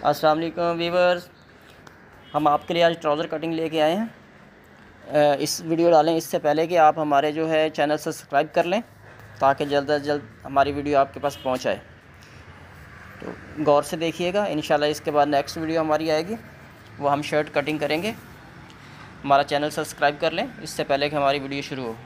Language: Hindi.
अस्सलाम वालेकुम व्यूअर्स, हम आपके लिए आज ट्राउज़र कटिंग लेके आए हैं। इस वीडियो डालें इससे पहले कि आप हमारे जो है चैनल से सब्सक्राइब कर लें ताकि जल्द से जल्द हमारी वीडियो आपके पास पहुंच जाए। तो गौर से देखिएगा, इंशाल्लाह इसके बाद नेक्स्ट वीडियो हमारी आएगी, वो हम शर्ट कटिंग करेंगे। हमारा चैनल सब्सक्राइब कर लें इससे पहले कि हमारी वीडियो शुरू हो।